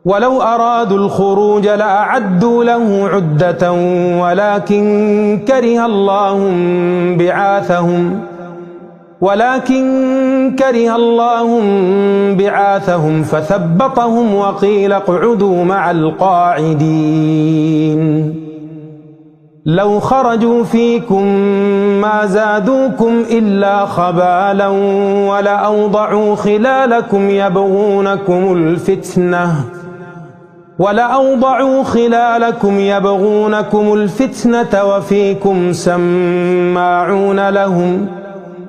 ولو أرادوا الخروج لأعدوا له عدة ولكن كره الله بعاثهم فثبطهم وقيل اقعدوا مع القاعدين. لو خرجوا فيكم ما زادوكم إلا خبالا ولأوضعوا خلالكم يبغونكم الفتنة وفيكم سماعون لهم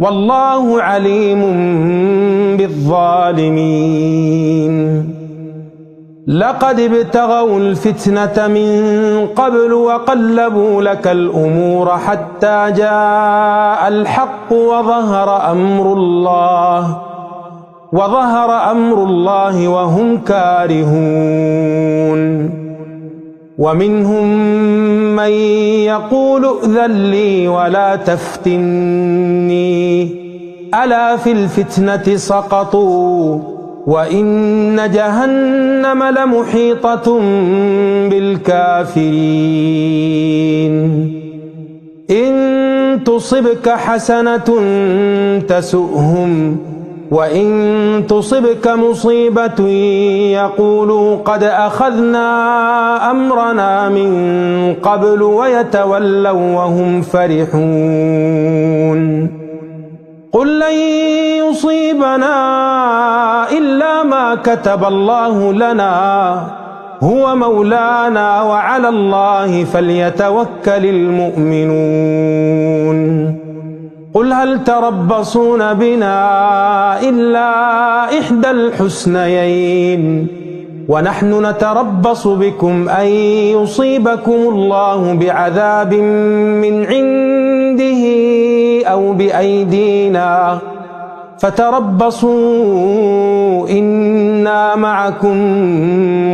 والله عليم بالظالمين. لقد ابتغوا الفتنة من قبل وقلبوا لك الأمور حتى جاء الحق وظهر أمر الله وهم كارهون. ومنهم من يقول ائذن لي ولا تفتني ألا في الفتنة سقطوا وإن جهنم لمحيطة بالكافرين. إن تصبك حسنة تسؤهم وإن تصبك مصيبة يقولوا قد أخذنا أمرنا من قبل ويتولوا وهم فرحون. قل لن يصيبنا إلا ما كتب الله لنا هو مولانا وعلى الله فليتوكل المؤمنون. قل هل تربصون بنا إلا إحدى الحسنيين ونحن نتربص بكم أن يصيبكم الله بعذاب من عنده أو بأيدينا فتربصوا إنا معكم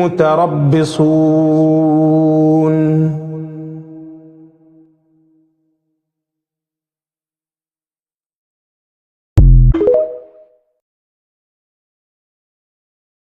متربصون.